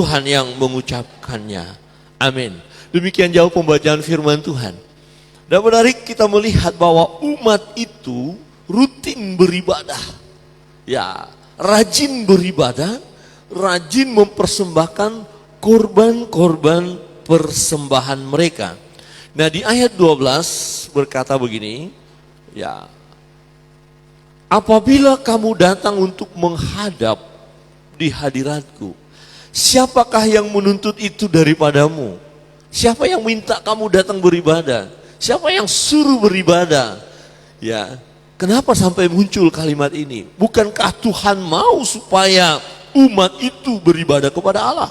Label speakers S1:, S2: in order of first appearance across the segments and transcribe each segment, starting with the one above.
S1: Tuhan yang mengucapkannya. Amin. Demikian jauh pembacaan firman Tuhan. Dan menarik kita melihat bahwa umat itu rutin beribadah. Ya, rajin beribadah, rajin mempersembahkan korban-korban persembahan mereka. Nah, di ayat 12 berkata begini, ya, apabila kamu datang untuk menghadap di hadiratku, siapakah yang menuntut itu daripadamu? Siapa yang minta kamu datang beribadah? Siapa yang suruh beribadah? Ya, kenapa sampai muncul kalimat ini? Bukankah Tuhan mau supaya umat itu beribadah kepada Allah?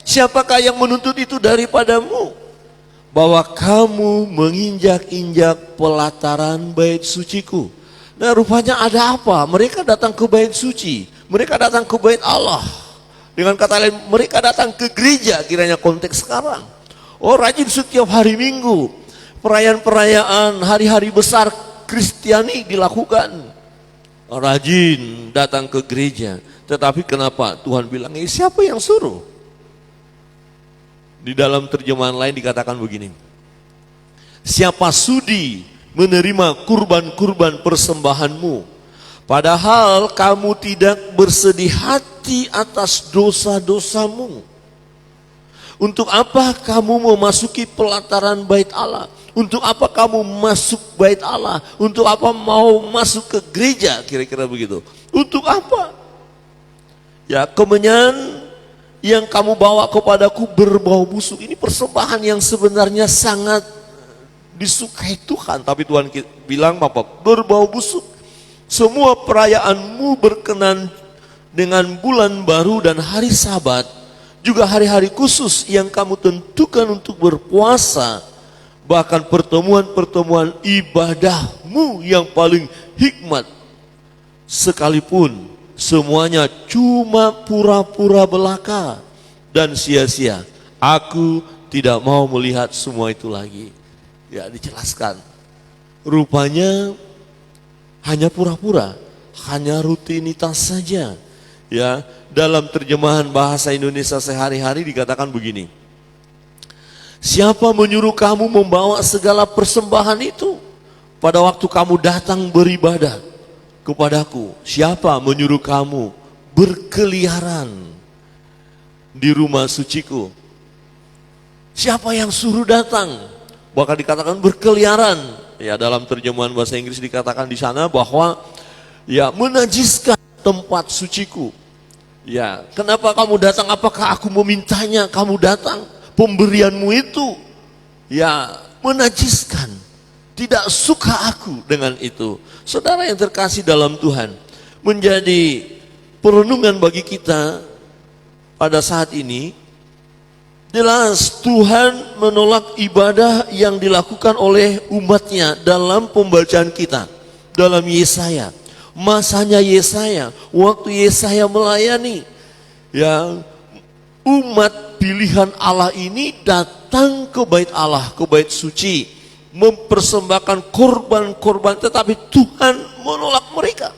S1: Siapakah yang menuntut itu daripadamu? Bahwa kamu menginjak-injak pelataran bait suciku. Nah, rupanya ada apa? Mereka datang ke bait suci. Mereka datang ke bait Allah. Dengan kata lain, mereka datang ke gereja, kiranya konteks sekarang. Oh, rajin setiap hari Minggu. Perayaan-perayaan hari-hari besar Kristiani dilakukan. Rajin datang ke gereja. Tetapi kenapa Tuhan bilang, siapa yang suruh? Di dalam terjemahan lain dikatakan begini. Siapa sudi menerima kurban-kurban persembahanmu, padahal kamu tidak bersedih hati atas dosa-dosamu. Untuk apa kamu memasuki pelataran bait Allah? Untuk apa kamu masuk bait Allah? Untuk apa mau masuk ke gereja? Kira-kira begitu. Untuk apa? Ya, kemenyan yang kamu bawa kepadaku berbau busuk. Ini persembahan yang sebenarnya sangat disukai Tuhan. Tapi Tuhan bilang apa? Berbau busuk. Semua perayaanmu berkenan dengan bulan baru dan hari Sabat, juga hari-hari khusus yang kamu tentukan untuk berpuasa, bahkan pertemuan-pertemuan ibadahmu yang paling hikmat sekalipun semuanya cuma pura-pura belaka dan sia-sia. Aku tidak mau melihat semua itu lagi. Ya, dijelaskan. Rupanya hanya pura-pura, hanya rutinitas saja. Ya, dalam terjemahan bahasa Indonesia sehari-hari dikatakan begini. Siapa menyuruh kamu membawa segala persembahan itu pada waktu kamu datang beribadah kepadaku? Siapa menyuruh kamu berkeliaran di rumah suciku? Siapa yang suruh datang? Bahkan dikatakan berkeliaran. Ya, dalam terjemahan bahasa Inggris dikatakan di sana bahwa ya, menajiskan tempat suciku. Ya, kenapa kamu datang? Apakah aku memintanya kamu datang? Pemberianmu itu ya menajiskan. Tidak suka aku dengan itu. Saudara yang terkasih dalam Tuhan, menjadi perenungan bagi kita pada saat ini. Jelas Tuhan menolak ibadah yang dilakukan oleh umatnya dalam pembacaan kita. Dalam Yesaya, masanya Yesaya, waktu Yesaya melayani, ya, umat pilihan Allah ini datang ke bait Allah, ke bait suci, mempersembahkan korban-korban, tetapi Tuhan menolak mereka.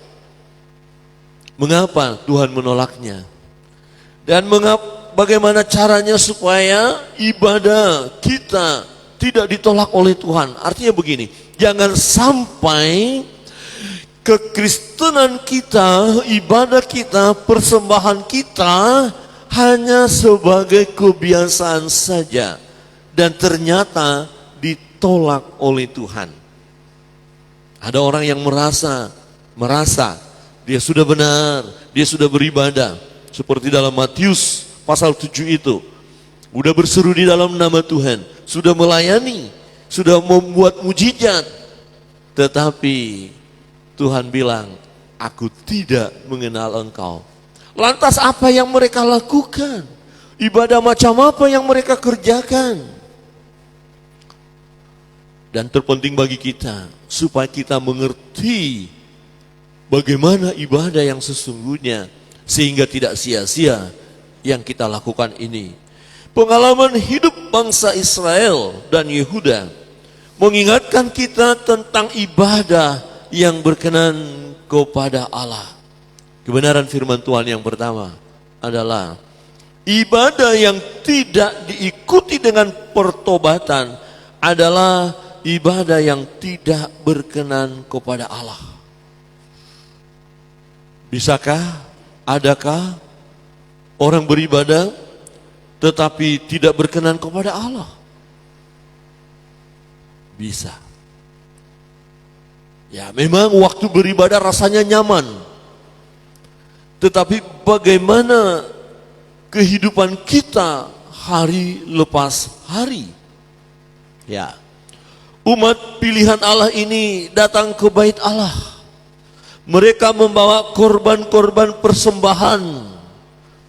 S1: Mengapa Tuhan menolaknya? Dan bagaimana caranya supaya ibadah kita tidak ditolak oleh Tuhan? Artinya begini, jangan sampai kekristenan kita, ibadah kita, persembahan kita hanya sebagai kebiasaan saja dan ternyata ditolak oleh Tuhan. Ada orang yang merasa dia sudah benar, dia sudah beribadah, seperti dalam Matius pasal 7 itu. Udah berseru di dalam nama Tuhan, sudah melayani, sudah membuat mujizat, tetapi Tuhan bilang, aku tidak mengenal engkau. Lantas apa yang mereka lakukan? Ibadah macam apa yang mereka kerjakan? Dan terpenting bagi kita, supaya kita mengerti bagaimana ibadah yang sesungguhnya, sehingga tidak sia-sia yang kita lakukan ini. Pengalaman hidup bangsa Israel dan Yehuda mengingatkan kita tentang ibadah yang berkenan kepada Allah. Kebenaran firman Tuhan yang pertama adalah Ibadah yang tidak diikuti dengan pertobatan adalah ibadah yang tidak berkenan kepada Allah. Bisakah, adakah orang beribadah tetapi tidak berkenan kepada Allah? Bisa. Ya, memang waktu beribadah rasanya nyaman. Tetapi bagaimana kehidupan kita hari lepas hari? Ya. Umat pilihan Allah ini datang ke bait Allah. Mereka membawa korban-korban persembahan.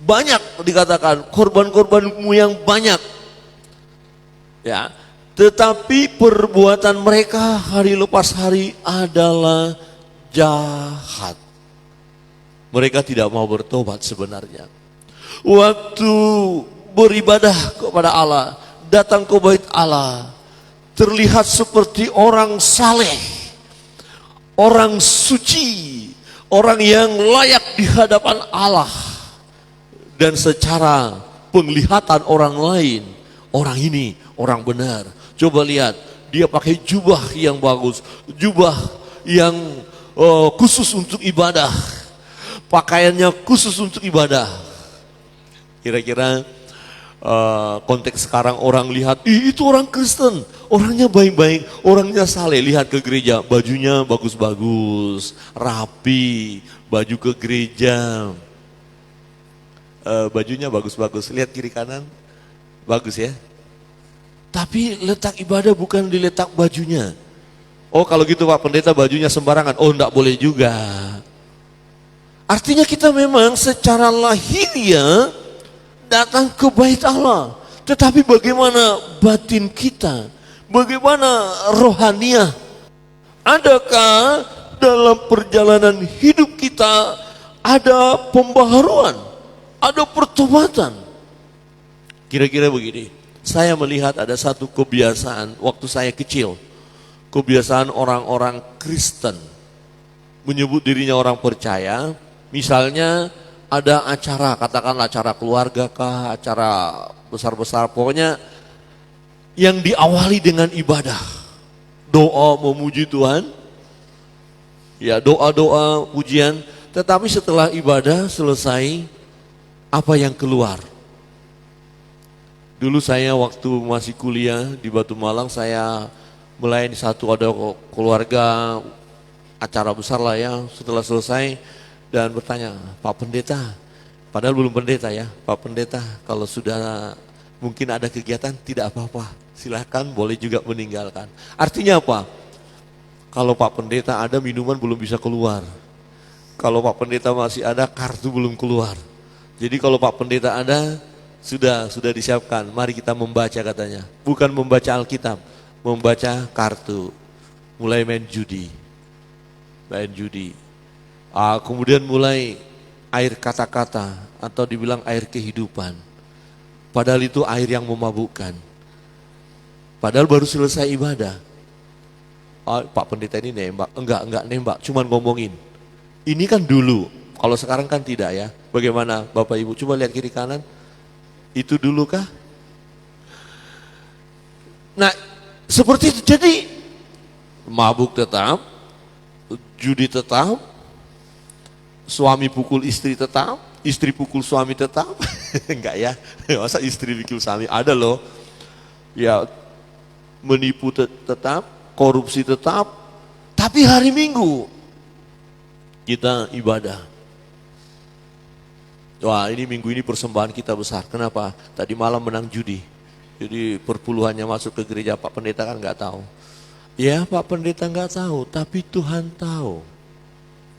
S1: Banyak dikatakan, korban-korbanmu yang banyak. Ya. Tetapi perbuatan mereka hari lepas hari adalah jahat. Mereka tidak mau bertobat sebenarnya. Waktu beribadah kepada Allah, datang ke bait Allah, terlihat seperti orang saleh, orang suci, orang yang layak di hadapan Allah. Dan secara penglihatan orang lain, orang ini orang benar. Coba lihat, dia pakai jubah yang bagus, jubah yang khusus untuk ibadah, pakaiannya khusus untuk ibadah. Kira-kira konteks sekarang orang lihat, itu orang Kristen, orangnya baik-baik, orangnya saleh. Lihat ke gereja, bajunya bagus-bagus, rapi, baju ke gereja, bajunya bagus-bagus. Lihat kiri kanan, bagus ya. Tapi letak ibadah bukan di letak bajunya. Oh kalau gitu Pak Pendeta bajunya sembarangan, oh enggak boleh juga. Artinya kita memang secara lahiriah datang ke bait Allah. Tetapi bagaimana batin kita? Bagaimana rohaniah? Adakah dalam perjalanan hidup kita ada pembaharuan? Ada pertobatan? Kira-kira begini. Saya melihat ada satu kebiasaan waktu saya kecil. Kebiasaan orang-orang Kristen menyebut dirinya orang percaya. Misalnya ada acara, katakanlah acara keluarga kah, acara besar-besar, pokoknya yang diawali dengan ibadah, doa memuji Tuhan, ya doa-doa pujian. Tetapi setelah ibadah selesai, apa yang keluar? Dulu saya waktu masih kuliah di Batu Malang, saya melayani satu ada keluarga, acara besar lah ya. Setelah selesai dan bertanya, Pak Pendeta, padahal belum pendeta ya, Pak Pendeta kalau sudah mungkin ada kegiatan tidak apa-apa, silahkan boleh juga meninggalkan. Artinya apa? Kalau Pak Pendeta ada minuman belum bisa keluar, kalau Pak Pendeta masih ada kartu belum keluar. Jadi kalau Pak Pendeta ada sudah disiapkan, mari kita membaca katanya. Bukan membaca Alkitab, membaca kartu. Mulai main judi. Kemudian mulai air kata-kata atau dibilang air kehidupan. Padahal itu air yang memabukkan. Padahal baru selesai ibadah. Pak Pendeta ini nembak. Enggak nembak, cuman ngomongin. Ini kan dulu, kalau sekarang kan tidak ya. Bagaimana Bapak Ibu? Coba lihat kiri kanan. Itu dulu kah? Nah, seperti itu. Jadi mabuk tetap, judi tetap, suami pukul istri tetap, istri pukul suami tetap. Enggak ya? Masa istri pukul suami? Ada loh. Ya, menipu tetap, korupsi tetap. Tapi hari Minggu kita ibadah. Wah, ini minggu ini persembahan kita besar. Kenapa? Tadi malam menang judi. Jadi perpuluhannya masuk ke gereja. Pak Pendeta kan nggak tahu. Ya Pak Pendeta nggak tahu, tapi Tuhan tahu.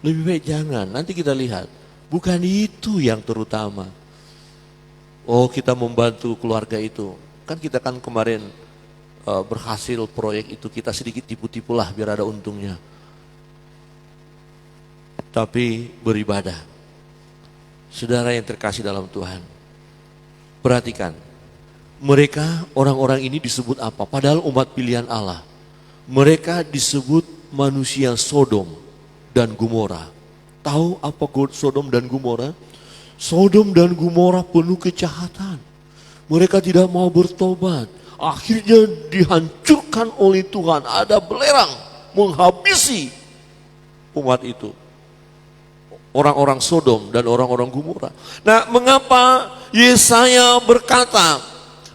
S1: Lebih baik jangan. Nanti kita lihat. Bukan itu yang terutama. Oh kita membantu keluarga itu. Kan kita kan kemarin berhasil proyek itu. Kita sedikit tipu-tipu lah biar ada untungnya. Tapi beribadah. Saudara yang terkasih dalam Tuhan, perhatikan, mereka orang-orang ini disebut apa? Padahal umat pilihan Allah. Mereka disebut manusia Sodom dan Gomora. Tahu apa Sodom dan Gomora? Sodom dan Gomora penuh kejahatan. Mereka tidak mau bertobat. Akhirnya dihancurkan oleh Tuhan. Ada belerang menghabisi umat itu. Orang-orang Sodom dan orang-orang Gomora. Nah, mengapa Yesaya berkata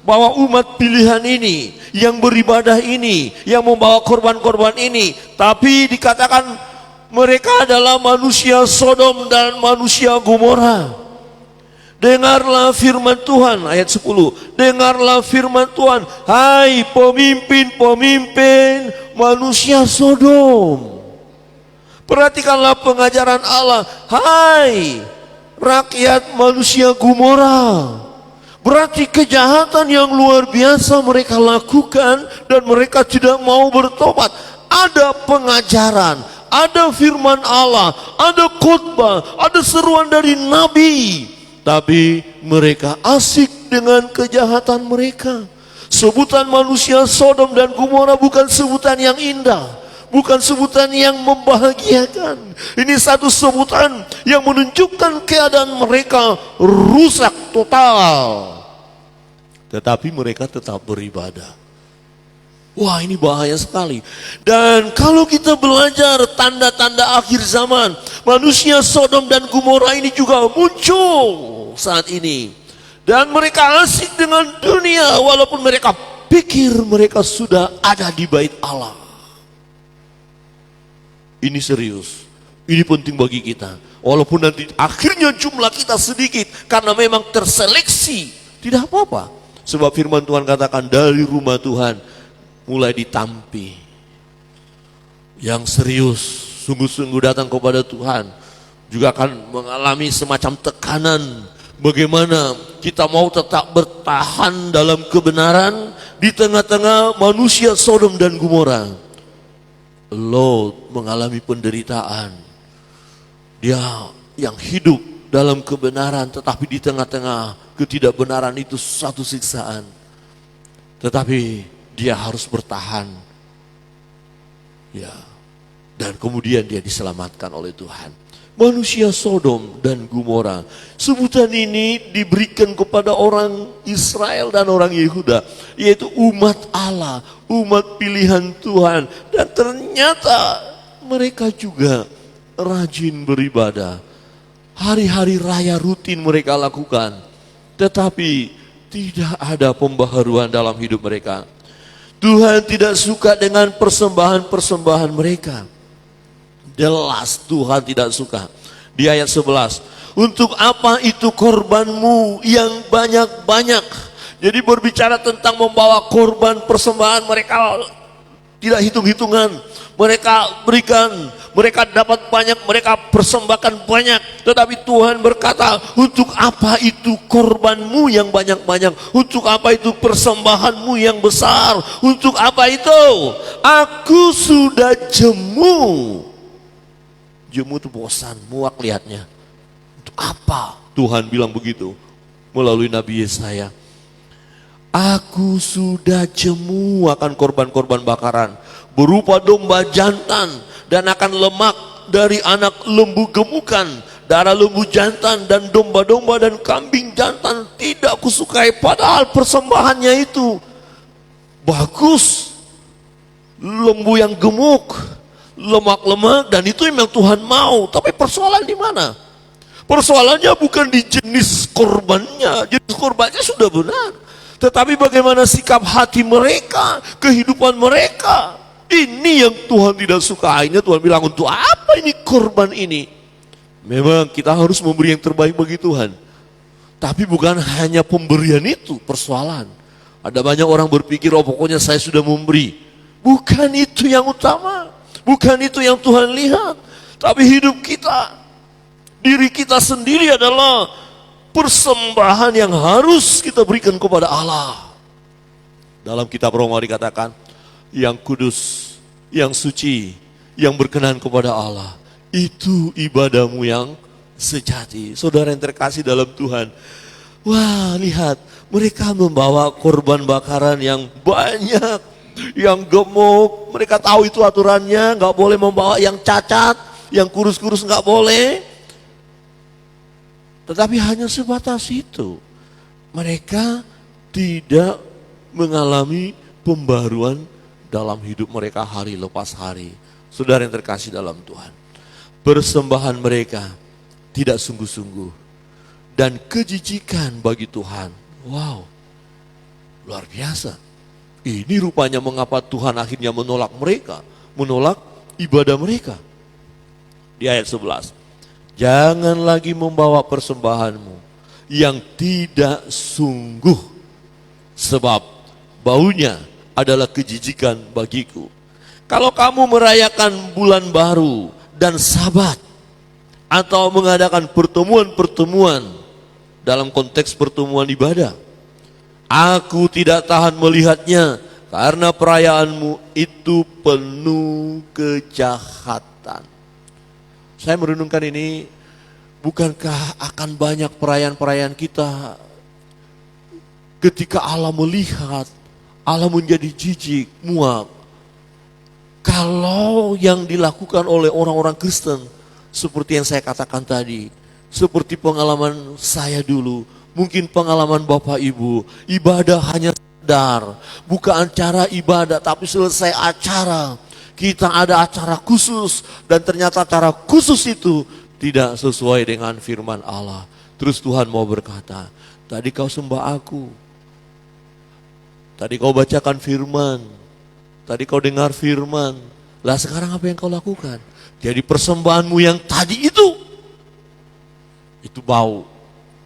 S1: bahwa umat pilihan ini, yang beribadah ini, yang membawa korban-korban ini, tapi dikatakan mereka adalah manusia Sodom dan manusia Gomora. Dengarlah firman Tuhan, ayat 10. Dengarlah firman Tuhan, hai pemimpin-pemimpin manusia Sodom. Perhatikanlah pengajaran Allah, hai rakyat manusia Gomora. Berarti kejahatan yang luar biasa mereka lakukan dan mereka tidak mau bertobat. Ada pengajaran, ada firman Allah, ada khotbah, ada seruan dari Nabi. Tapi mereka asik dengan kejahatan mereka. Sebutan manusia Sodom dan Gomora bukan sebutan yang indah, bukan sebutan yang membahagiakan. Ini satu sebutan yang menunjukkan keadaan mereka rusak total. Tetapi mereka tetap beribadah. Wah, ini bahaya sekali. Dan kalau kita belajar tanda-tanda akhir zaman, manusia Sodom dan Gomora ini juga muncul saat ini. Dan mereka asik dengan dunia walaupun mereka pikir mereka sudah ada di bait Allah. Ini serius, ini penting bagi kita. Walaupun nanti akhirnya jumlah kita sedikit karena memang terseleksi, tidak apa-apa. Sebab firman Tuhan katakan dari rumah Tuhan mulai ditampi. Yang serius, sungguh-sungguh datang kepada Tuhan juga akan mengalami semacam tekanan. Bagaimana kita mau tetap bertahan dalam kebenaran di tengah-tengah manusia Sodom dan Gomora. Lot mengalami penderitaan. Dia yang hidup dalam kebenaran tetapi di tengah-tengah ketidakbenaran itu satu siksaan. Tetapi dia harus bertahan. Ya. Dan kemudian dia diselamatkan oleh Tuhan. Manusia Sodom dan Gomora. Sebutan ini diberikan kepada orang Israel dan orang Yehuda, yaitu umat Allah, umat pilihan Tuhan. Dan ternyata mereka juga rajin beribadah. Hari-hari raya rutin mereka lakukan, tetapi tidak ada pembaharuan dalam hidup mereka. Tuhan tidak suka dengan persembahan-persembahan mereka. Jelas Tuhan tidak suka. Di ayat 11, untuk apa itu korbanmu yang banyak-banyak? Jadi berbicara tentang membawa korban persembahan, mereka tidak hitung-hitungan. Mereka berikan, mereka dapat banyak, mereka persembahkan banyak. Tetapi Tuhan berkata, untuk apa itu korbanmu yang banyak-banyak? Untuk apa itu persembahanmu yang besar? Untuk apa itu? Aku sudah jemu. Jemu itu bosan, muak lihatnya. Untuk apa? Tuhan bilang begitu melalui Nabi Yesaya. Aku sudah jemu akan korban-korban bakaran berupa domba jantan dan akan lemak dari anak lembu gemukan, darah lembu jantan dan domba-domba dan kambing jantan tidak kusukai. Padahal persembahannya itu bagus, lembu yang gemuk, lemak-lemak, dan itu memang Tuhan mau. Tapi persoalan di mana? Persoalannya bukan di jenis korbannya. Jenis korbannya sudah benar, tetapi bagaimana sikap hati mereka, kehidupan mereka. Ini yang Tuhan tidak suka. Akhirnya Tuhan bilang, untuk apa ini korban ini? Memang kita harus memberi yang terbaik bagi Tuhan, tapi bukan hanya pemberian itu persoalan. Ada banyak orang berpikir, oh pokoknya saya sudah memberi. Bukan itu yang utama, bukan itu yang Tuhan lihat. Tapi hidup kita, diri kita sendiri adalah persembahan yang harus kita berikan kepada Allah. Dalam kitab Roma dikatakan, yang kudus, yang suci, yang berkenan kepada Allah, itu ibadahmu yang sejati. Saudara yang terkasih dalam Tuhan, wah lihat, mereka membawa korban bakaran yang banyak, yang gemuk. Mereka tahu itu aturannya, nggak boleh membawa yang cacat, yang kurus-kurus nggak boleh. Tetapi hanya sebatas itu. Mereka tidak mengalami pembaruan dalam hidup mereka hari lepas hari. Saudara yang terkasih dalam Tuhan, persembahan mereka tidak sungguh-sungguh dan kejijikan bagi Tuhan. Wow, luar biasa. Ini rupanya mengapa Tuhan akhirnya menolak mereka, menolak ibadah mereka. Di ayat 11, jangan lagi membawa persembahanmu yang tidak sungguh, sebab baunya adalah kejijikan bagiku. Kalau kamu merayakan bulan baru dan Sabat, atau mengadakan pertemuan-pertemuan dalam konteks pertemuan ibadah, aku tidak tahan melihatnya, karena perayaanmu itu penuh kejahatan. Saya merenungkan ini, bukankah akan banyak perayaan-perayaan kita ketika Allah melihat, Allah menjadi jijik, muak, kalau yang dilakukan oleh orang-orang Kristen seperti yang saya katakan tadi, seperti pengalaman saya dulu, mungkin pengalaman Bapak Ibu, ibadah hanya sekedar, bukan acara ibadah, tapi selesai acara, kita ada acara khusus, dan ternyata acara khusus itu tidak sesuai dengan firman Allah. Terus Tuhan mau berkata, tadi kau sembah aku, tadi kau bacakan firman, tadi kau dengar firman, lah sekarang apa yang kau lakukan? Jadi persembahanmu yang tadi itu bau.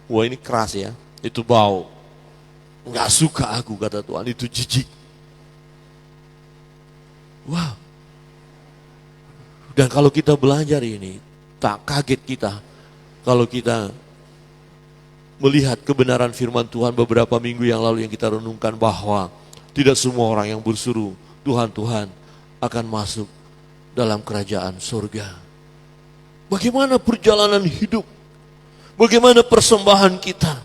S1: Wah, ini keras ya, itu bau. Enggak suka aku, kata Tuhan, itu jijik. Wah. Dan kalau kita belajar ini, tak kaget kita kalau kita melihat kebenaran firman Tuhan beberapa minggu yang lalu yang kita renungkan bahwa tidak semua orang yang berseru Tuhan, Tuhan akan masuk dalam kerajaan surga. Bagaimana perjalanan hidup? Bagaimana persembahan kita?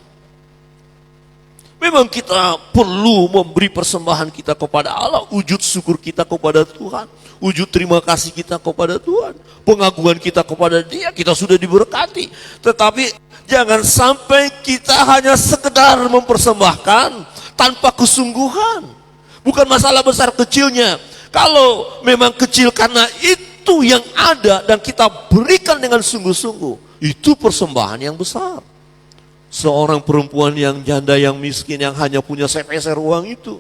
S1: Memang kita perlu memberi persembahan kita kepada Allah, wujud syukur kita kepada Tuhan, wujud terima kasih kita kepada Tuhan, pengagungan kita kepada Dia, kita sudah diberkati. Tetapi jangan sampai kita hanya sekedar mempersembahkan tanpa kesungguhan. Bukan masalah besar kecilnya. Kalau memang kecil karena itu yang ada dan kita berikan dengan sungguh-sungguh, itu persembahan yang besar. Seorang perempuan yang janda, yang miskin, yang hanya punya sepeser uang itu,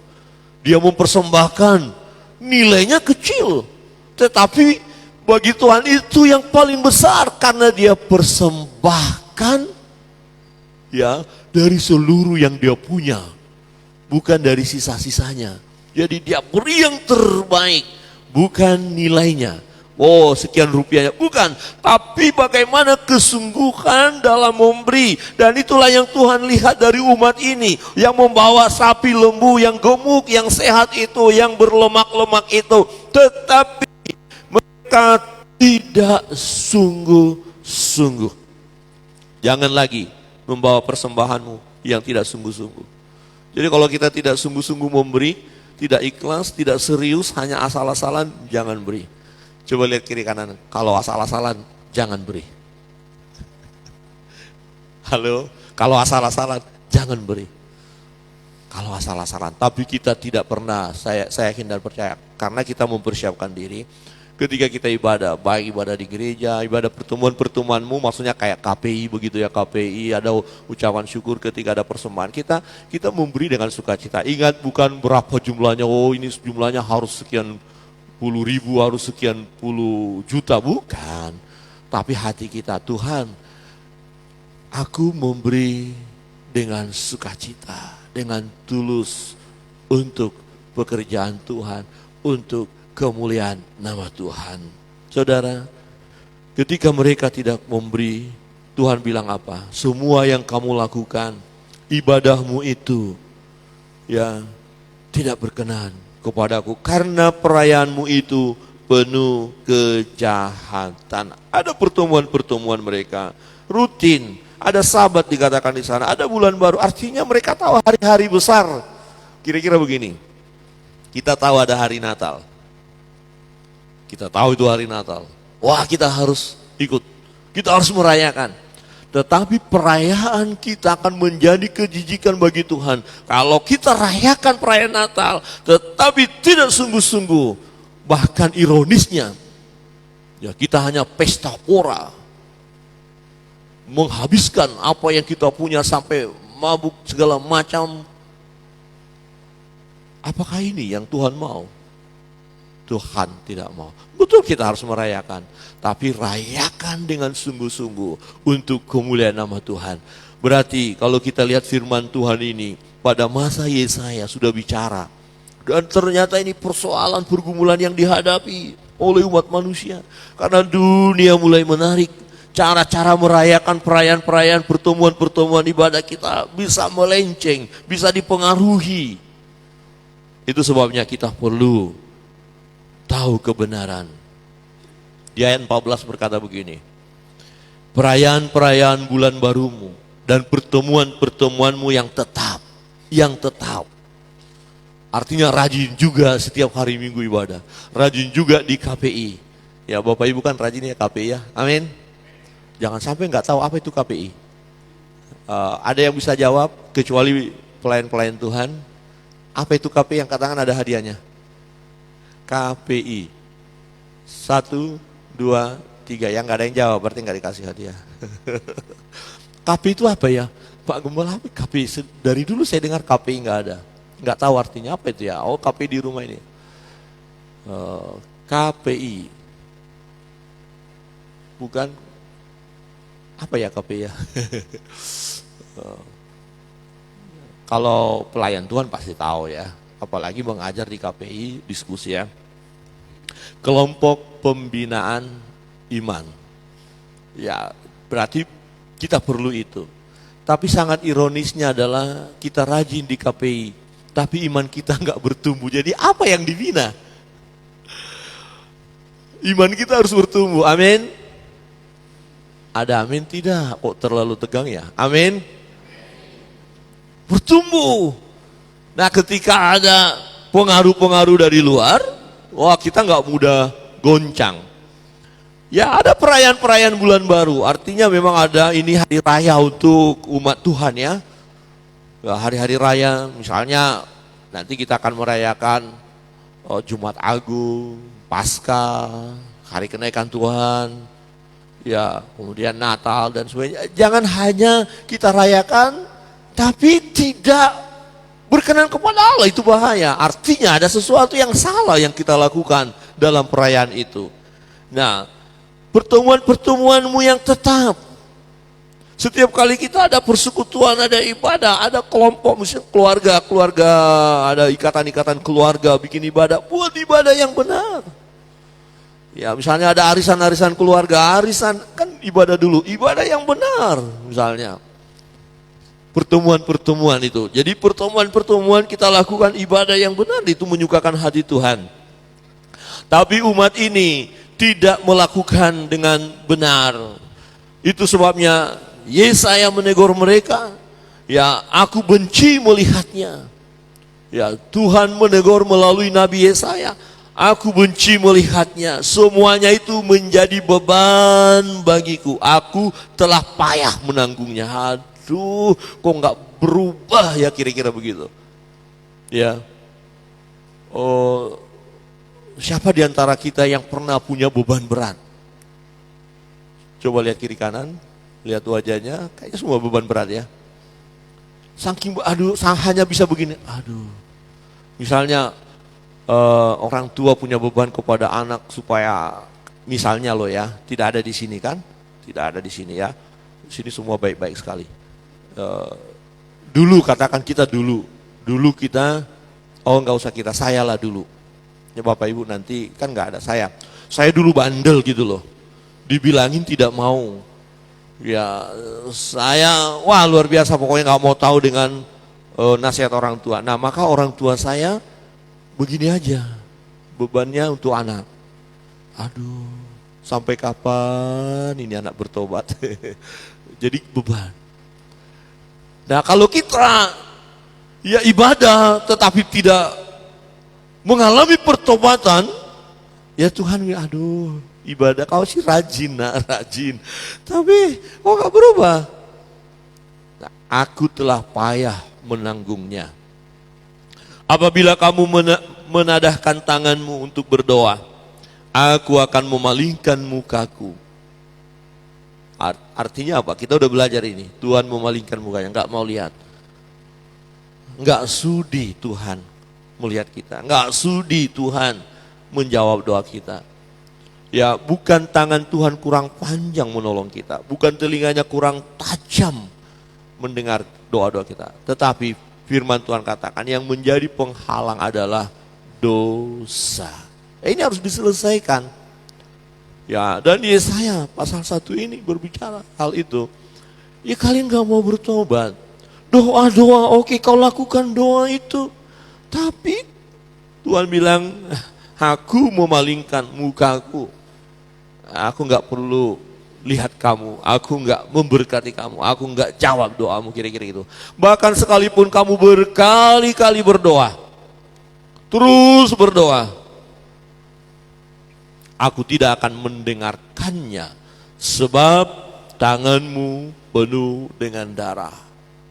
S1: dia mempersembahkan, nilainya kecil, tetapi bagi Tuhan itu yang paling besar karena dia persembahkan ya dari seluruh yang dia punya, bukan dari sisa-sisanya. Jadi dia beri yang terbaik, bukan nilainya. Oh, sekian rupiahnya, bukan. Tapi bagaimana kesungguhan dalam memberi. Dan itulah yang Tuhan lihat dari umat ini. Yang membawa sapi lembu yang gemuk, yang sehat itu, yang berlemak-lemak itu. Tetapi mereka tidak sungguh-sungguh. Jangan lagi membawa persembahanmu yang tidak sungguh-sungguh. Jadi kalau kita tidak sungguh-sungguh memberi, tidak ikhlas, tidak serius, hanya asal-asalan, jangan beri. Coba lihat kiri kanan, kalau asal-asalan, jangan beri. Halo, kalau asal-asalan, jangan beri. Kalau asal-asalan, tapi kita tidak pernah, saya yakin dan percaya, karena kita mempersiapkan diri, ketika kita ibadah, baik ibadah di gereja, ibadah pertemuan-pertemuanmu, maksudnya kayak KPI begitu ya, KPI, ada ucapan syukur ketika ada persembahan, kita memberi dengan sukacita. Ingat, bukan berapa jumlahnya, oh ini jumlahnya harus sekian puluh ribu, harus sekian puluh juta, bukan. Tapi hati kita, Tuhan, aku memberi dengan sukacita, dengan tulus untuk pekerjaan Tuhan, untuk kemuliaan nama Tuhan. Saudara, ketika mereka tidak memberi, Tuhan bilang apa? Semua yang kamu lakukan, ibadahmu itu ya tidak berkenan kepadaku, karena perayaanmu itu penuh kejahatan. Ada pertemuan-pertemuan mereka rutin, ada Sabat dikatakan di sana, ada bulan baru, artinya mereka tahu hari-hari besar. Kira-kira begini, kita tahu ada hari Natal, kita tahu itu hari Natal, wah kita harus ikut, kita harus merayakan. Tetapi perayaan kita akan menjadi kejijikan bagi Tuhan. Kalau kita rayakan perayaan Natal, tetapi tidak sungguh-sungguh, bahkan ironisnya, ya kita hanya pesta pora, menghabiskan apa yang kita punya sampai mabuk segala macam. Apakah ini yang Tuhan mau? Tuhan tidak mau. Betul kita harus merayakan, tapi rayakan dengan sungguh-sungguh untuk kemuliaan nama Tuhan. Berarti kalau kita lihat firman Tuhan ini, pada masa Yesaya sudah bicara. Dan ternyata ini persoalan pergumulan yang dihadapi oleh umat manusia. Karena dunia mulai menarik. Cara-cara merayakan perayaan-perayaan, pertemuan-pertemuan ibadah kita bisa melenceng, bisa dipengaruhi. Itu sebabnya kita perlu tahu kebenaran. Di ayat 14 berkata begini, perayaan-perayaan bulan barumu dan pertemuan-pertemuanmu yang tetap. Artinya rajin juga setiap hari Minggu ibadah. Rajin juga di KPI. Ya Bapak Ibu kan rajin ya KPI ya, amin. Jangan sampai nggak tahu apa itu KPI. Ada yang bisa jawab kecuali pelayan-pelayan Tuhan. Apa itu KPI? Yang katakan ada hadiahnya. KPI 1, 2, 3. Yang nggak ada yang jawab berarti nggak dikasih hadiah. KPI itu apa ya? Pak Gembala, apa KPI? Dari dulu saya dengar KPI nggak ada. Nggak tahu artinya apa itu ya. Oh KPI di rumah ini. KPI. Bukan, apa ya KPI ya? Kalau pelayan Tuhan pasti tahu ya. Apalagi mengajar di KPI, diskusi ya. Kelompok pembinaan iman. Ya, berarti kita perlu itu. Tapi sangat ironisnya adalah kita rajin di KPI, tapi iman kita nggak bertumbuh. Jadi apa yang dibina? Iman kita harus bertumbuh, amin. Ada amin tidak? Kok terlalu tegang ya? Amin. Bertumbuh. Nah ketika ada pengaruh-pengaruh dari luar, wah kita nggak mudah goncang. Ya ada perayaan-perayaan bulan baru, artinya memang ada ini hari raya untuk umat Tuhan ya. Hari-hari raya, misalnya nanti kita akan merayakan Jumat Agung, Paskah, hari kenaikan Tuhan, ya kemudian Natal dan sebagainya. Jangan hanya kita rayakan, tapi tidak berkenan kepada Allah, itu bahaya. Artinya ada sesuatu yang salah yang kita lakukan dalam perayaan itu. Nah, pertemuan-pertemuanmu yang tetap. Setiap kali kita ada persekutuan, ada ibadah, ada kelompok, misalnya keluarga, ada ikatan-ikatan keluarga, bikin ibadah, buat ibadah yang benar. Ya, misalnya ada arisan-arisan keluarga, arisan kan ibadah dulu, ibadah yang benar misalnya. Pertemuan-pertemuan itu. Jadi pertemuan-pertemuan kita lakukan ibadah yang benar, itu menyukakan hati Tuhan. Tapi umat ini tidak melakukan dengan benar. Itu sebabnya Yesaya menegur mereka. Ya, aku benci melihatnya. Ya, Tuhan menegur melalui Nabi Yesaya. Aku benci melihatnya. Semuanya itu menjadi beban bagiku. Aku telah payah menanggungnya. Aduh, kok nggak berubah ya, kira-kira begitu. Ya, siapa di antara kita yang pernah punya beban berat? Coba lihat kiri kanan, lihat wajahnya, kayaknya semua beban berat ya. Saking, aduh, hanya bisa begini, aduh. Misalnya orang tua punya beban kepada anak supaya, misalnya lo ya, tidak ada di sini kan? Tidak ada di sini ya. Di sini semua baik-baik sekali. Dulu katakan kita dulu kita, nggak usah kita, saya lah dulu. Ya Bapak Ibu nanti kan nggak ada saya dulu bandel gitu loh, dibilangin tidak mau. Ya saya wah luar biasa, pokoknya nggak mau tahu dengan nasihat orang tua. Nah maka orang tua saya begini aja, bebannya untuk anak. Aduh, sampai kapan ini anak bertobat? Jadi beban. Nah kalau kita ya ibadah tetapi tidak mengalami pertobatan, ya Tuhan, aduh ibadah, kau sih rajin nak, rajin. Tapi kok gak berubah? Nah, aku telah payah menanggungnya. Apabila kamu menadahkan tanganmu untuk berdoa, aku akan memalingkan mukaku. Artinya apa? Kita udah belajar ini. Tuhan memalingkan mukanya, gak mau lihat. Gak sudi Tuhan melihat kita. Gak sudi Tuhan menjawab doa kita. Ya, bukan tangan Tuhan kurang panjang menolong kita, bukan telinganya kurang tajam mendengar doa-doa kita, tetapi firman Tuhan katakan yang menjadi penghalang adalah dosa. Ini harus diselesaikan. Ya, dan Yesaya pasal 1 ini berbicara hal itu. Ya, kalian gak mau bertobat. Doa-doa, oke, kau lakukan doa itu, tapi Tuhan bilang, aku memalingkan mukaku. Aku gak perlu lihat kamu, aku gak memberkati kamu, aku gak jawab doamu, kira-kira gitu. Bahkan sekalipun kamu berkali-kali berdoa, terus berdoa, aku tidak akan mendengarkannya, sebab tanganmu penuh dengan darah.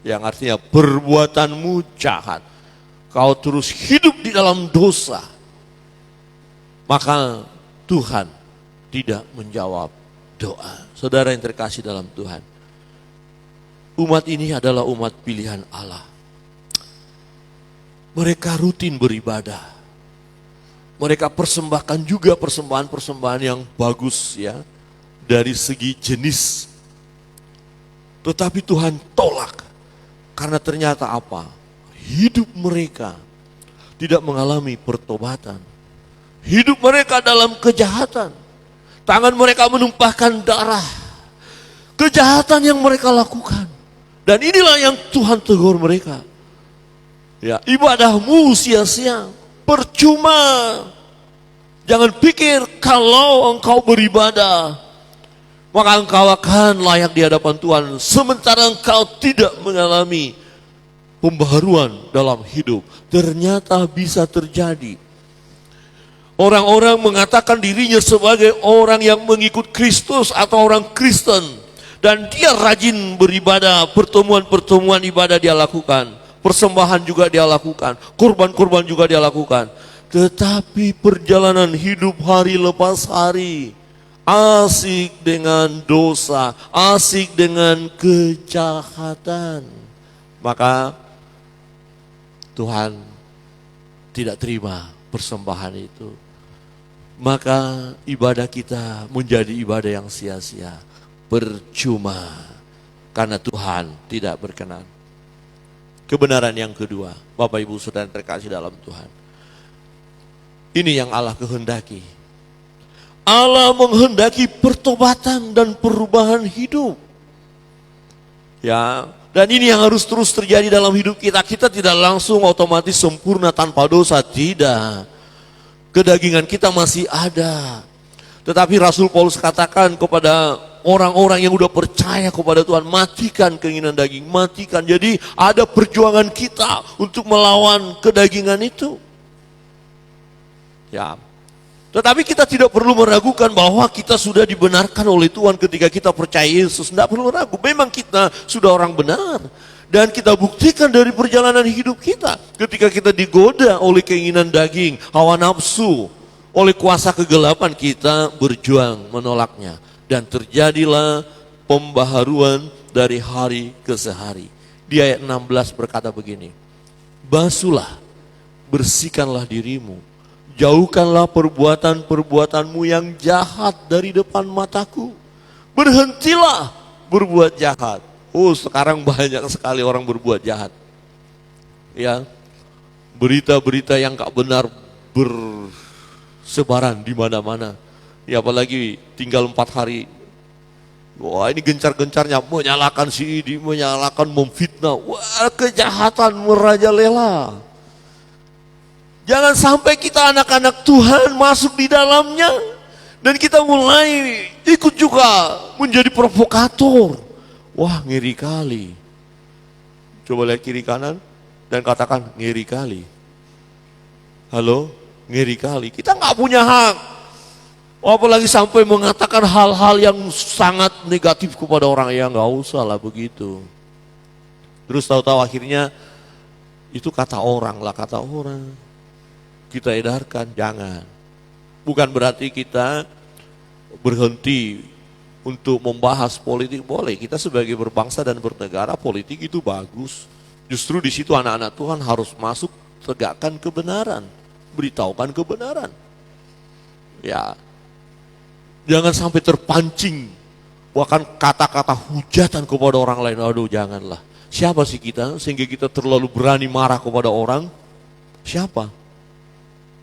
S1: Yang artinya perbuatanmu jahat, kau terus hidup di dalam dosa. Maka Tuhan tidak menjawab doa. Saudara yang terkasih dalam Tuhan, umat ini adalah umat pilihan Allah. Mereka rutin beribadah. Mereka persembahkan juga persembahan-persembahan yang bagus ya, dari segi jenis. Tetapi Tuhan tolak. Karena ternyata apa? Hidup mereka tidak mengalami pertobatan. Hidup mereka dalam kejahatan. Tangan mereka menumpahkan darah. Kejahatan yang mereka lakukan. Dan inilah yang Tuhan tegur mereka. Ya, ibadahmu sia-sia, percuma. Jangan pikir kalau engkau beribadah, maka engkau akan layak di hadapan Tuhan. Sementara engkau tidak mengalami pembaharuan dalam hidup. Ternyata bisa terjadi. Orang-orang mengatakan dirinya sebagai orang yang mengikut Kristus atau orang Kristen. Dan dia rajin beribadah, pertemuan-pertemuan ibadah dia lakukan. Persembahan juga dia lakukan, kurban-kurban juga dia lakukan. Tetapi perjalanan hidup hari lepas hari, asik dengan dosa, asik dengan kejahatan. Maka Tuhan tidak terima persembahan itu. Maka ibadah kita menjadi ibadah yang sia-sia, percuma, karena Tuhan tidak berkenan. Kebenaran yang kedua, Bapak Ibu Saudara terkasih dalam Tuhan, ini yang Allah kehendaki. Allah menghendaki pertobatan dan perubahan hidup. Ya, dan ini yang harus terus terjadi dalam hidup kita. Kita tidak langsung otomatis sempurna tanpa dosa, tidak. Kedagingan kita masih ada. Tetapi Rasul Paulus katakan kepada orang-orang yang udah percaya kepada Tuhan, matikan keinginan daging, matikan. Jadi ada perjuangan kita untuk melawan kedagingan itu. Ya. Tetapi kita tidak perlu meragukan bahwa kita sudah dibenarkan oleh Tuhan ketika kita percaya Yesus. Tidak perlu ragu, memang kita sudah orang benar. Dan kita buktikan dari perjalanan hidup kita. Ketika kita digoda oleh keinginan daging, hawa nafsu, oleh kuasa kegelapan, kita berjuang menolaknya. Dan terjadilah pembaharuan dari hari ke sehari. Di ayat 16 berkata begini, basuhlah, bersihkanlah dirimu, jauhkanlah perbuatan-perbuatanmu yang jahat dari depan mataku. Berhentilah berbuat jahat. Oh, sekarang banyak sekali orang berbuat jahat. Ya, berita-berita yang gak benar bersebaran di mana-mana. Ya, apalagi tinggal 4 hari. Wah, ini gencar-gencarnya menyalahkan si ini, menyalahkan, memfitnah. Wah, kejahatan merajalela. Jangan sampai kita anak-anak Tuhan masuk di dalamnya. Dan kita mulai ikut juga menjadi provokator. Wah, ngeri kali. Coba lihat kiri kanan dan katakan ngeri kali. Halo, ngeri kali. Kita nggak punya hak Apalagi sampai mengatakan hal-hal yang sangat negatif kepada orang, ya nggak usah lah begitu. Terus tahu-tahu akhirnya itu kata orang lah, kata orang. Kita edarkan, jangan. Bukan berarti kita berhenti untuk membahas politik, boleh. Kita sebagai berbangsa dan bernegara, politik itu bagus. Justru di situ anak-anak Tuhan harus masuk, tegakkan kebenaran, beritahukan kebenaran. Ya, jangan sampai terpancing bahkan kata-kata hujatan kepada orang lain. Aduh, janganlah. Siapa sih kita sehingga kita terlalu berani marah kepada orang? Siapa?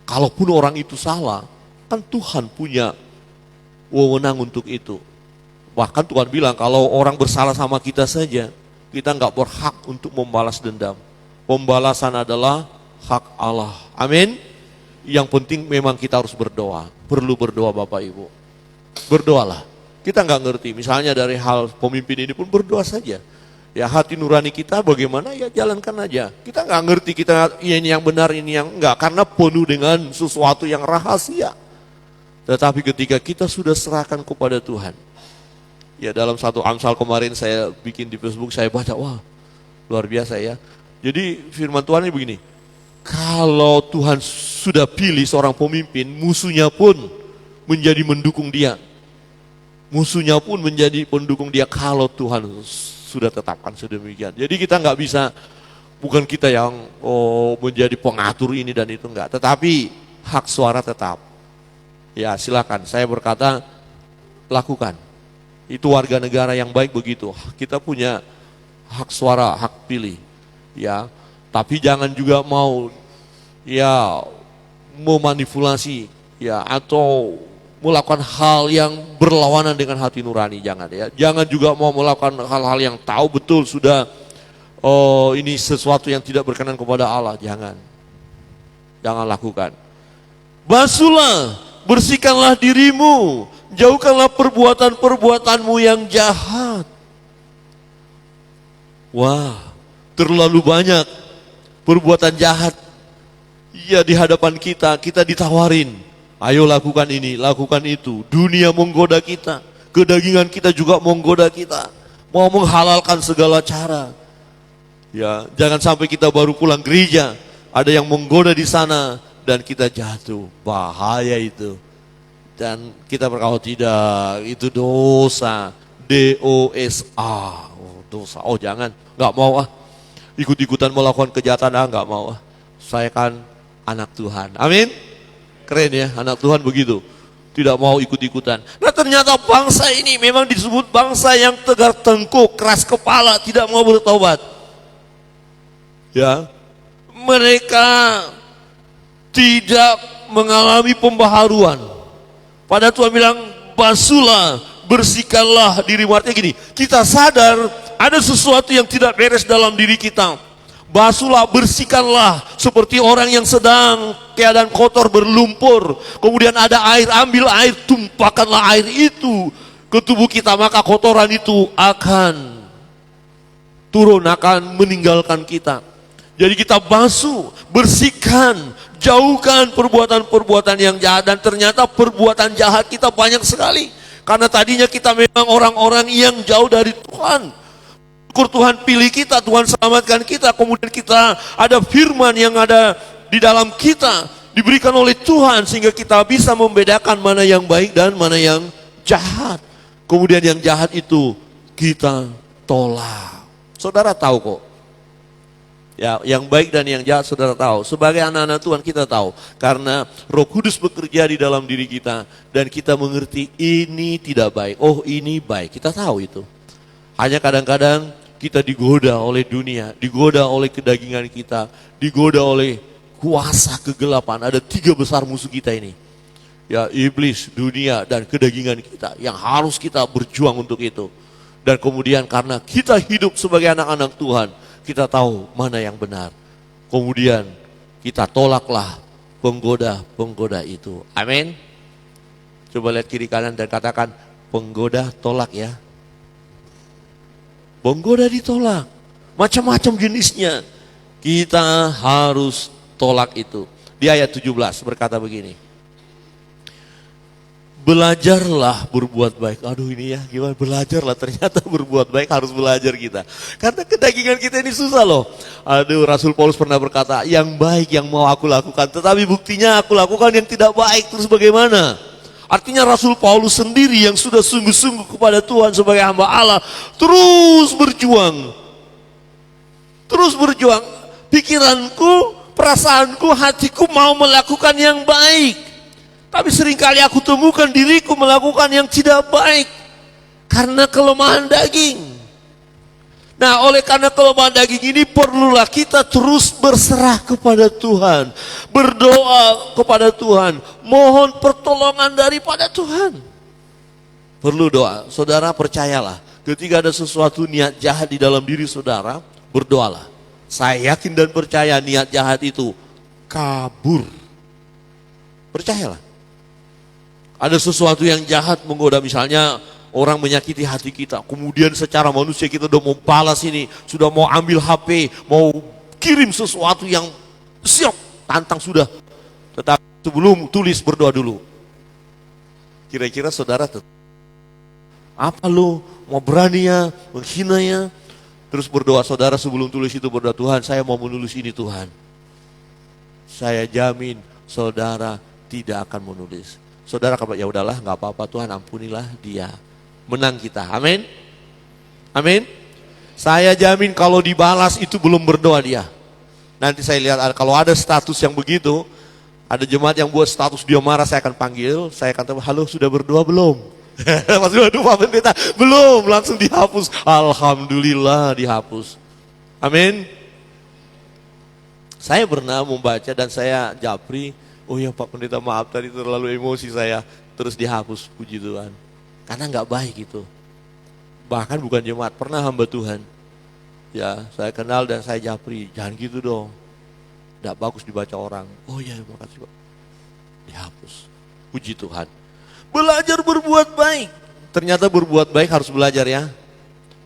S1: Kalaupun orang itu salah, kan Tuhan punya wewenang untuk itu. Bahkan Tuhan bilang kalau orang bersalah sama kita saja, kita nggak berhak untuk membalas dendam. Pembalasan adalah hak Allah. Amin. Yang penting memang kita harus berdoa. Perlu berdoa Bapak Ibu. Berdoalah. Kita nggak ngerti. Misalnya dari hal pemimpin ini pun berdoa saja. Ya hati nurani kita bagaimana, ya jalankan aja. Kita nggak ngerti kita ini yang benar, ini yang enggak. Karena penuh dengan sesuatu yang rahasia. Tetapi ketika kita sudah serahkan kepada Tuhan. Ya dalam satu Amsal kemarin saya bikin di Facebook, saya baca, wah luar biasa ya. Jadi firman Tuhan ini begini. Kalau Tuhan sudah pilih seorang pemimpin, musuhnya pun menjadi mendukung dia. Musuhnya pun menjadi pendukung dia kalau Tuhan sudah tetapkan sedemikian. Jadi kita nggak bisa, bukan kita yang menjadi pengatur ini dan itu enggak. Tetapi hak suara tetap. Ya silakan, saya berkata lakukan. Itu warga negara yang baik begitu. Kita punya hak suara, hak pilih. Ya, tapi jangan juga mau ya memanipulasi ya atau melakukan hal yang berlawanan dengan hati nurani, jangan ya. Jangan juga mau melakukan hal-hal yang tahu betul sudah ini sesuatu yang tidak berkenan kepada Allah, jangan. Jangan lakukan. Basuhlah, bersihkanlah dirimu, jauhkanlah perbuatan-perbuatanmu yang jahat. Wah, terlalu banyak perbuatan jahat ya di hadapan kita, kita ditawarin. Ayo lakukan ini, lakukan itu. Dunia menggoda kita, kedagingan kita juga menggoda kita, mau menghalalkan segala cara. Ya, jangan sampai kita baru pulang gereja, ada yang menggoda di sana dan kita jatuh. Bahaya itu. Dan kita berkata tidak, itu dosa. D-O-S-A. Oh, dosa. Oh jangan, nggak mau ah. Ikut-ikutan melakukan kejahatan nggak mau ah. Saya kan anak Tuhan. Amin. Keren ya, anak Tuhan begitu. Tidak mau ikut-ikutan. Nah ternyata bangsa ini memang disebut bangsa yang tegar tengkuk, keras kepala, tidak mau bertobat. Ya, mereka tidak mengalami pembaharuan. Pada Tuhan bilang, basuhlah, bersihkanlah dirimu. Artinya gini, kita sadar ada sesuatu yang tidak beres dalam diri kita. Basuhlah, bersihkanlah seperti orang yang sedang keadaan kotor berlumpur. Kemudian ada air, ambil air, tumpahkanlah air itu ke tubuh kita. Maka kotoran itu akan turun, akan meninggalkan kita. Jadi kita basuh, bersihkan, jauhkan perbuatan-perbuatan yang jahat. Dan ternyata perbuatan jahat kita banyak sekali. Karena tadinya kita memang orang-orang yang jauh dari Tuhan. Tuhan pilih kita, Tuhan selamatkan kita, kemudian kita ada firman yang ada di dalam kita, diberikan oleh Tuhan sehingga kita bisa membedakan mana yang baik dan mana yang jahat. Kemudian yang jahat itu kita tolak. Saudara tahu kok. Ya, yang baik dan yang jahat saudara tahu. Sebagai anak-anak Tuhan kita tahu. Karena Roh Kudus bekerja di dalam diri kita dan kita mengerti ini tidak baik. Oh, ini baik. Kita tahu itu. Hanya kadang-kadang kita digoda oleh dunia, digoda oleh kedagingan kita, digoda oleh kuasa kegelapan. Ada 3 besar musuh kita ini. Ya, iblis, dunia, dan kedagingan kita yang harus kita berjuang untuk itu. Dan kemudian karena kita hidup sebagai anak-anak Tuhan, kita tahu mana yang benar. Kemudian kita tolaklah penggoda-penggoda itu. Amin. Coba lihat kiri kanan dan katakan, penggoda tolak ya. Penggoda ditolak, macam-macam jenisnya. Kita harus tolak itu. Di ayat 17 berkata begini. Belajarlah berbuat baik. Aduh ini ya gimana, belajarlah, ternyata berbuat baik harus belajar kita. Karena kedagingan kita ini susah loh. Aduh, Rasul Paulus pernah berkata, yang baik yang mau aku lakukan, tetapi buktinya aku lakukan yang tidak baik, terus bagaimana? Artinya Rasul Paulus sendiri yang sudah sungguh-sungguh kepada Tuhan sebagai hamba Allah, terus berjuang. Terus berjuang. Pikiranku, perasaanku, hatiku mau melakukan yang baik. Tapi seringkali aku temukan diriku melakukan yang tidak baik karena kelemahan daging. Nah, oleh karena kelemahan daging ini perlulah kita terus berserah kepada Tuhan, berdoa kepada Tuhan, mohon pertolongan daripada Tuhan. Perlu doa. Saudara percayalah, ketika ada sesuatu niat jahat di dalam diri saudara, berdoalah. Saya yakin dan percaya niat jahat itu kabur. Percayalah. Ada sesuatu yang jahat menggoda, misalnya orang menyakiti hati kita, kemudian secara manusia kita udah mau balas ini, sudah mau ambil HP, mau kirim sesuatu yang siap, tantang sudah. Tetapi sebelum tulis berdoa dulu. Kira-kira saudara apa lo mau berani ya, menghina ya? Terus berdoa, saudara sebelum tulis itu berdoa, Tuhan saya mau menulis ini Tuhan. Saya jamin saudara tidak akan menulis. Saudara ya udahlah, nggak apa-apa Tuhan, ampunilah dia. Menang kita, amin. Amin. Saya jamin kalau dibalas itu belum berdoa dia. Nanti saya lihat kalau ada status yang begitu, ada jemaat yang buat status dia marah, saya akan panggil, saya akan tanya, halo sudah berdoa belum? Masih aduh Pak Pendeta, belum, langsung dihapus. Alhamdulillah dihapus. Amin. Saya pernah membaca dan saya japri, oh ya Pak Pendeta maaf tadi terlalu emosi saya, terus dihapus, puji Tuhan. Karena nggak baik itu. Bahkan bukan jemaat, pernah hamba Tuhan. Ya, saya kenal dan saya japri, jangan gitu dong. Nggak bagus dibaca orang. Oh ya, makasih Pak. Dihapus. Puji Tuhan. Belajar berbuat baik. Ternyata berbuat baik harus belajar ya.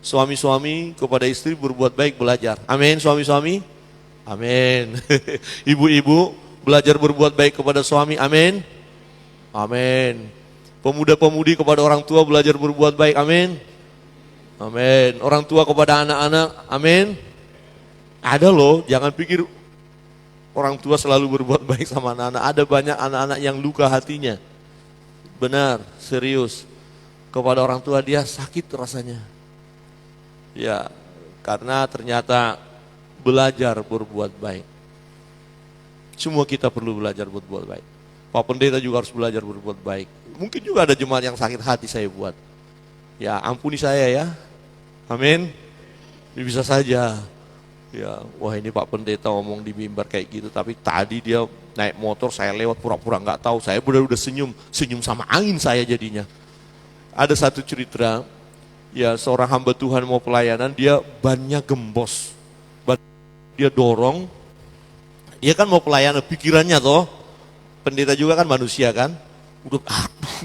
S1: Suami-suami kepada istri berbuat baik belajar. Amin, suami-suami. Amin. Ibu-ibu belajar berbuat baik kepada suami, amin. Amin. Pemuda-pemudi kepada orang tua belajar berbuat baik, amin. Amin. Orang tua kepada anak-anak, amin. Ada loh, jangan pikir orang tua selalu berbuat baik sama anak-anak. Ada banyak anak-anak yang luka hatinya. Benar, serius. Kepada orang tua dia sakit rasanya. Ya, karena ternyata belajar berbuat baik. Semua kita perlu belajar berbuat baik. Pak Pendeta juga harus belajar berbuat baik. Mungkin juga ada jemaat yang sakit hati saya buat. Ya ampuni saya ya. Amin. Ini bisa saja. Ya, wah ini Pak Pendeta ngomong di mimbar kayak gitu. Tapi tadi dia naik motor, saya lewat pura-pura nggak tahu. Saya udah senyum sama angin saya jadinya. Ada satu cerita, ya seorang hamba Tuhan mau pelayanan, dia bannya gembos. Dia dorong. Dia kan mau pelayanan, pikirannya toh, pendeta juga kan manusia kan,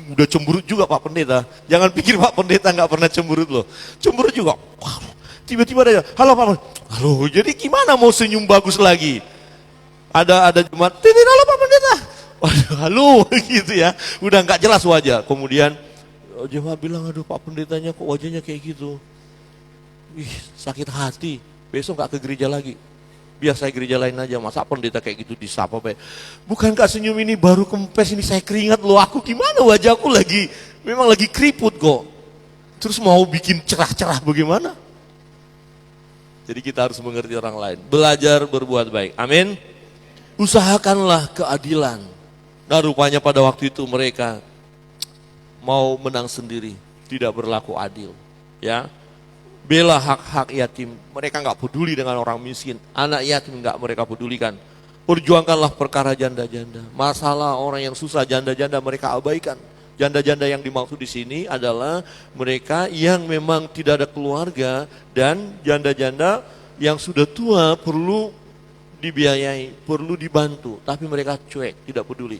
S1: udah cemberut juga Pak Pendeta. Jangan pikir Pak Pendeta nggak pernah cemberut loh, cemberut juga. Tiba-tiba ada, halo Pak, halo. Jadi gimana mau senyum bagus lagi? Ada jemaat, halo Pak Pendeta, waduh, halo gitu ya, udah nggak jelas wajah. Kemudian jemaat bilang, aduh Pak Pendetanya kok wajahnya kayak gitu, sakit hati. Besok nggak ke gereja lagi. Biar saya gereja lain aja, masa pendeta kayak gitu disapa baik. Bukankah senyum ini baru kempes ini saya keringat loh, aku gimana wajahku memang lagi keriput kok. Terus mau bikin cerah-cerah bagaimana? Jadi kita harus mengerti orang lain, belajar berbuat baik, amin. Usahakanlah keadilan. Nah rupanya pada waktu itu mereka mau menang sendiri, tidak berlaku adil. Ya. Bela hak-hak yatim, mereka nggak peduli dengan orang miskin, anak yatim nggak mereka pedulikan. Perjuangkanlah perkara janda-janda, masalah orang yang susah janda-janda mereka abaikan. Janda-janda yang dimaksud di sini adalah mereka yang memang tidak ada keluarga dan janda-janda yang sudah tua perlu dibiayai, perlu dibantu, tapi mereka cuek, tidak peduli.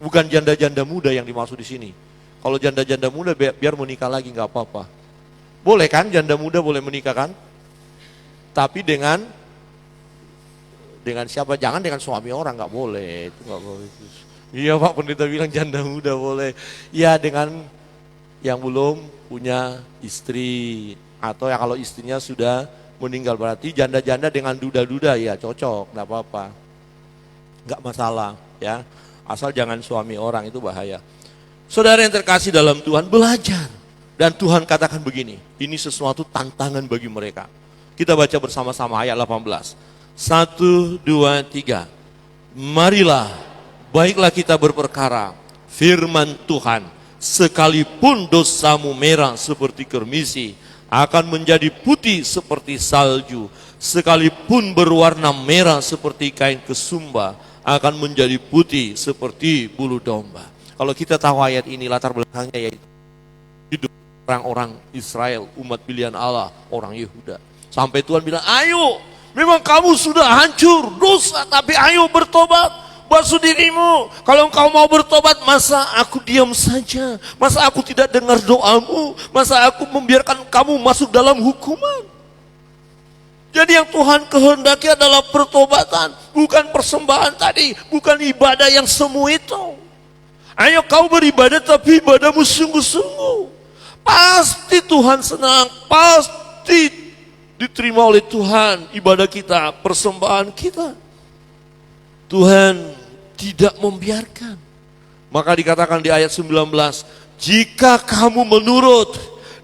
S1: Bukan janda-janda muda yang dimaksud di sini. Kalau janda-janda muda biar menikah lagi nggak apa-apa. Boleh kan, janda muda boleh menikah kan? Tapi dengan siapa? Jangan dengan suami orang, nggak boleh. Itu nggak boleh. Iya Pak Pendeta bilang janda muda boleh. Ya dengan yang belum punya istri. Atau ya kalau istrinya sudah meninggal, berarti janda-janda dengan duda-duda ya cocok, enggak apa-apa. Enggak masalah ya. Asal jangan suami orang, itu bahaya. Saudara yang terkasih dalam Tuhan, belajar. Dan Tuhan katakan begini, ini sesuatu tantangan bagi mereka. Kita baca bersama-sama ayat 18. 1, 2, 3. Marilah, baiklah kita berperkara firman Tuhan. Sekalipun dosamu merah seperti kermisi, akan menjadi putih seperti salju. Sekalipun berwarna merah seperti kain kesumba, akan menjadi putih seperti bulu domba. Kalau kita tahu ayat ini, latar belakangnya yaitu hidup orang-orang Israel, umat pilihan Allah, orang Yehuda. Sampai Tuhan bilang, ayo, memang kamu sudah hancur, dosa, tapi ayo bertobat, basuh dirimu. Kalau engkau mau bertobat, masa aku diam saja? Masa aku tidak dengar doamu? Masa aku membiarkan kamu masuk dalam hukuman? Jadi yang Tuhan kehendaki adalah pertobatan, bukan persembahan tadi, bukan ibadah yang semu itu. Ayo kau beribadah, tapi ibadahmu sungguh-sungguh. Pasti Tuhan senang, pasti diterima oleh Tuhan ibadah kita, persembahan kita. Tuhan tidak membiarkan. Maka dikatakan di ayat 19, jika kamu menurut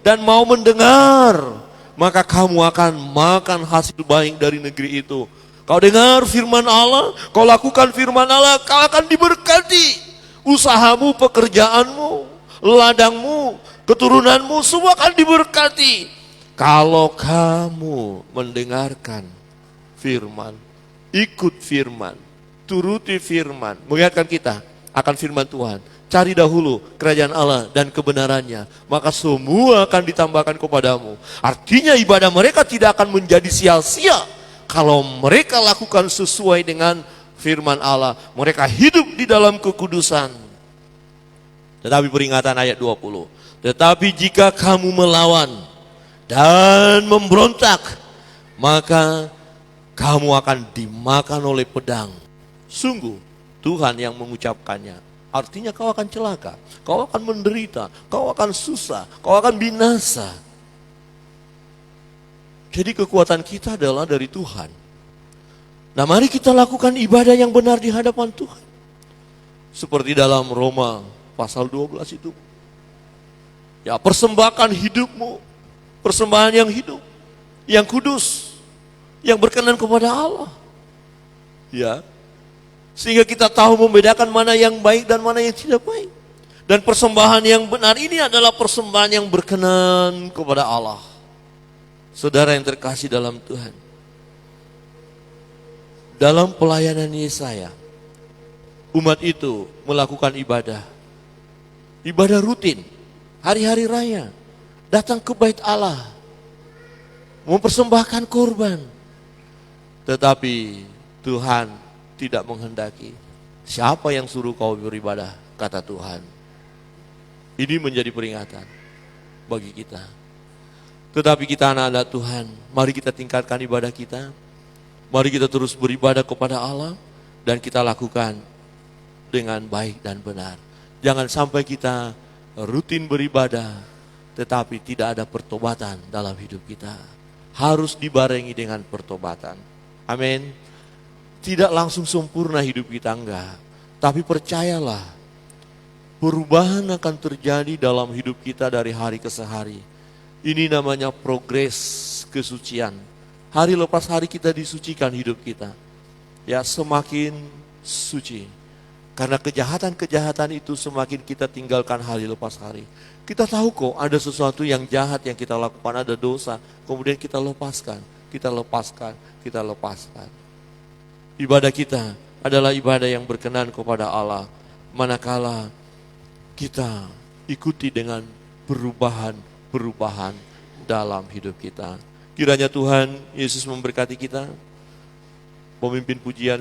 S1: dan mau mendengar, maka kamu akan makan hasil baik dari negeri itu. Kau dengar firman Allah, kau lakukan firman Allah, kau akan diberkati. Usahamu, pekerjaanmu, ladangmu, keturunanmu, semua akan diberkati. Kalau kamu mendengarkan firman, ikut firman, turuti firman, mengingatkan kita akan firman Tuhan. Cari dahulu kerajaan Allah dan kebenarannya, maka semua akan ditambahkan kepadamu. Artinya ibadah mereka tidak akan menjadi sia-sia kalau mereka lakukan sesuai dengan firman Allah. Mereka hidup di dalam kekudusan. Tetapi peringatan ayat 20. Tetapi jika kamu melawan dan memberontak, maka kamu akan dimakan oleh pedang. Sungguh Tuhan yang mengucapkannya. Artinya kau akan celaka, kau akan menderita, kau akan susah, kau akan binasa. Jadi kekuatan kita adalah dari Tuhan. Nah, mari kita lakukan ibadah yang benar di hadapan Tuhan. Seperti dalam Roma pasal 12 itu. Ya, persembahkan hidupmu, persembahan yang hidup, yang kudus, yang berkenan kepada Allah. Ya. Sehingga kita tahu membedakan mana yang baik dan mana yang tidak baik. Dan persembahan yang benar ini adalah persembahan yang berkenan kepada Allah. Saudara yang terkasih dalam Tuhan. Dalam pelayanan Yesaya, umat itu melakukan ibadah. Ibadah rutin, hari-hari raya, datang ke bait Allah, mempersembahkan korban. Tetapi Tuhan tidak menghendaki. Siapa yang suruh kau beribadah? Kata Tuhan. Ini menjadi peringatan bagi kita. Tetapi kita anak-anak Tuhan, mari kita tingkatkan ibadah kita. Mari kita terus beribadah kepada Allah dan kita lakukan dengan baik dan benar. Jangan sampai kita rutin beribadah tetapi tidak ada pertobatan dalam hidup kita. Harus dibarengi dengan pertobatan. Amin. Tidak langsung sempurna hidup kita, enggak. Tapi percayalah, perubahan akan terjadi dalam hidup kita dari hari ke hari. Ini namanya progres kesucian. Hari lepas hari kita disucikan hidup kita. Ya, semakin suci. Karena kejahatan-kejahatan itu semakin kita tinggalkan hari lepas hari. Kita tahu kok ada sesuatu yang jahat yang kita lakukan, ada dosa. Kemudian kita lepaskan, kita lepaskan, kita lepaskan. Ibadah kita adalah ibadah yang berkenan kepada Allah. Manakala kita ikuti dengan perubahan-perubahan dalam hidup kita. Kiranya Tuhan Yesus memberkati kita. Pemimpin pujian